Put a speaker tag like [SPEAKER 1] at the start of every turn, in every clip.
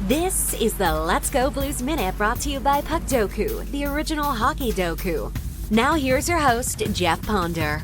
[SPEAKER 1] This is the Let's Go Blues Minute brought to you by Puckdoku, the original hockey doku. Now here's your host, Jeff Ponder.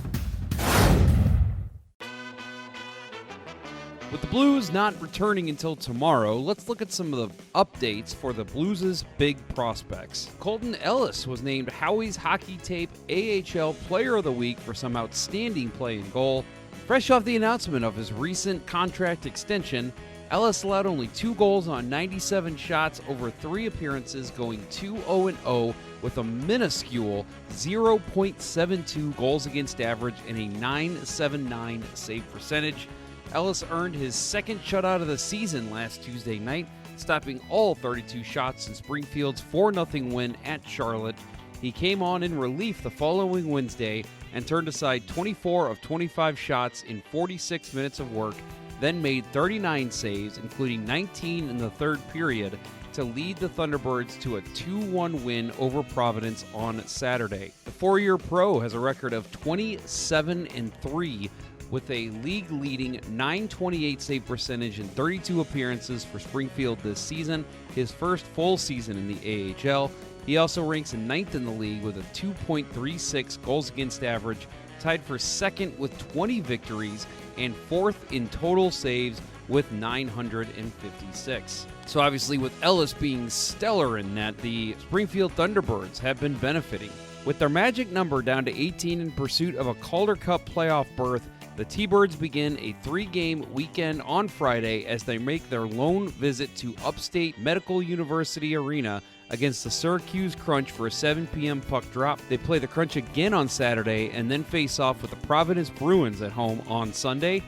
[SPEAKER 2] With the Blues not returning until tomorrow, let's look at some of the updates for the Blues' big prospects. Colten Ellis was named Howie's Hockey Tape AHL Player of the Week for some outstanding play and goal. Fresh off the announcement of his recent contract extension, Ellis allowed only 2 goals on 97 shots over 3 appearances, going 2-0-0 with a minuscule 0.72 goals against average and a .979 save percentage. Ellis earned his second shutout of the season last Tuesday night, stopping all 32 shots in Springfield's 4-0 win at Charlotte. He came on in relief the following Wednesday and turned aside 24 of 25 shots in 46 minutes of work, then made 39 saves, including 19 in the third period, to lead the Thunderbirds to a 2-1 win over Providence on Saturday. The 4-year pro has a record of 27-3 with a league-leading .928 save percentage in 32 appearances for Springfield this season, his first full season in the AHL. He also ranks 9th in the league with a 2.36 goals against average, tied for second with 20 victories, and 4th in total saves with 956. So obviously with Ellis being stellar in net, the Springfield Thunderbirds have been benefiting. With their magic number down to 18 in pursuit of a Calder Cup playoff berth, the T-Birds begin a 3-game weekend on Friday as they make their lone visit to upstate Medical University Arena against the Syracuse Crunch for a 7 p.m. puck drop. They play the Crunch again on Saturday and then face off with the Providence Bruins at home on Sunday.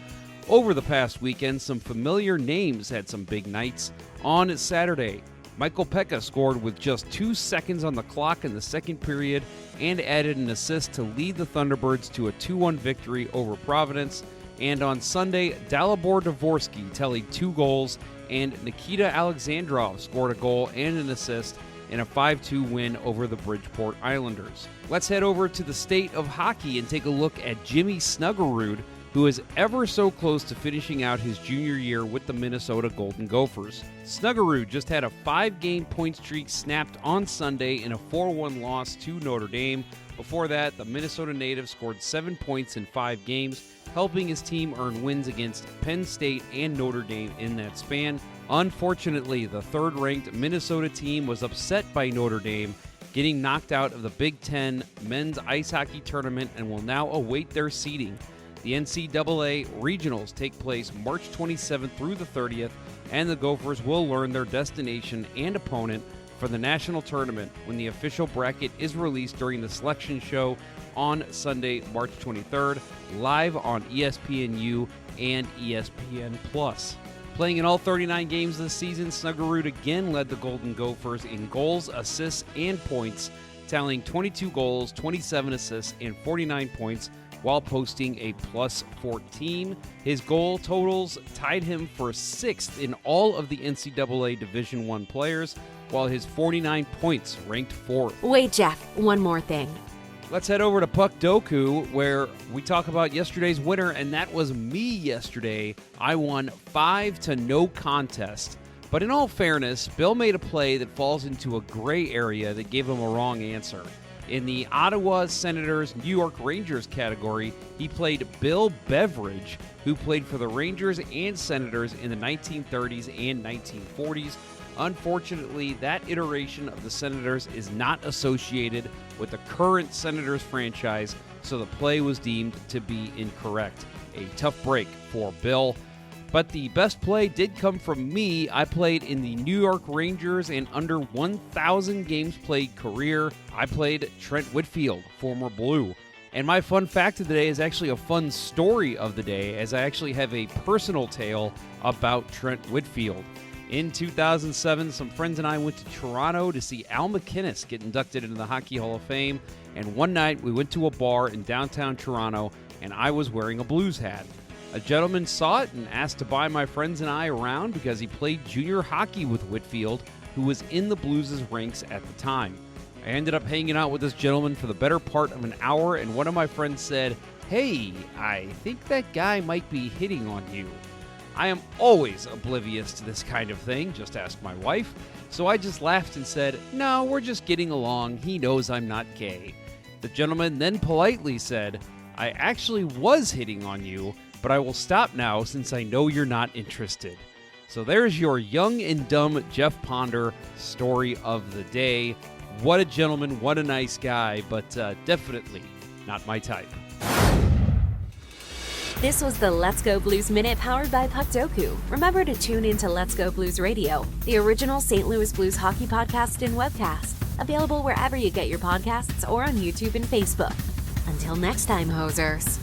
[SPEAKER 2] Over the past weekend, some familiar names had some big nights. On Saturday, Michael Pekka scored with just 2 seconds on the clock in the second period and added an assist to lead the Thunderbirds to a 2-1 victory over Providence. And on Sunday, Dalibor Dvorsky tallied 2 goals, and Nikita Alexandrov scored a goal and an assist in a 5-2 win over the Bridgeport Islanders. Let's head over to the state of hockey and take a look at Jimmy Snuggerud, who is ever so close to finishing out his junior year with the Minnesota Golden Gophers. Snuggerud just had a 5-game point streak snapped on Sunday in a 4-1 loss to Notre Dame. Before that, the Minnesota native scored 7 points in 5 games, helping his team earn wins against Penn State and Notre Dame in that span. Unfortunately, the third-ranked Minnesota team was upset by Notre Dame, getting knocked out of the Big Ten men's ice hockey tournament, and will now await their seeding. The NCAA regionals take place March 27th through the 30th, and the Gophers will learn their destination and opponent for the national tournament when the official bracket is released during the selection show on Sunday, March 23rd, live on ESPNU and ESPN+. Playing in all 39 games this season, Snuggerud again led the Golden Gophers in goals, assists, and points, tallying 22 goals, 27 assists, and 49 points, while posting a +14. His goal totals tied him for 6th in all of the NCAA Division I players, while his 49 points ranked 4th.
[SPEAKER 1] Wait, Jeff, one more thing.
[SPEAKER 2] Let's head over to Puckdoku, where we talk about yesterday's winner, and that was me yesterday. I won 5-0 contest. But in all fairness, Bill made a play that falls into a gray area that gave him a wrong answer. In the Ottawa Senators New York Rangers category, he played Bill Beveridge, who played for the Rangers and Senators in the 1930s and 1940s. Unfortunately, that iteration of the Senators is not associated with the current Senators franchise, so the play was deemed to be incorrect. A tough break for Bill. But the best play did come from me. I played in the New York Rangers and under 1,000 games played career. I played Trent Whitfield, former Blue. And my fun fact of the day is actually a fun story of the day, as I actually have a personal tale about Trent Whitfield. In 2007, some friends and I went to Toronto to see Al MacInnis get inducted into the Hockey Hall of Fame. And one night we went to a bar in downtown Toronto, and I was wearing a Blues hat. A gentleman saw it and asked to buy my friends and I around because he played junior hockey with Whitfield, who was in the Blues' ranks at the time. I ended up hanging out with this gentleman for the better part of an hour, and one of my friends said, "Hey, I think that guy might be hitting on you." I am always oblivious to this kind of thing, just ask my wife. So I just laughed and said, "No, we're just getting along. He knows I'm not gay." The gentleman then politely said, "I actually was hitting on you, but I will stop now since I know you're not interested." So there's your young and dumb Jeff Ponder story of the day. What a gentleman, what a nice guy, but definitely not my type.
[SPEAKER 1] This was the Let's Go Blues Minute powered by Puckdoku. Remember to tune into Let's Go Blues Radio, the original St. Louis Blues hockey podcast and webcast. Available wherever you get your podcasts or on YouTube and Facebook. Until next time, hosers.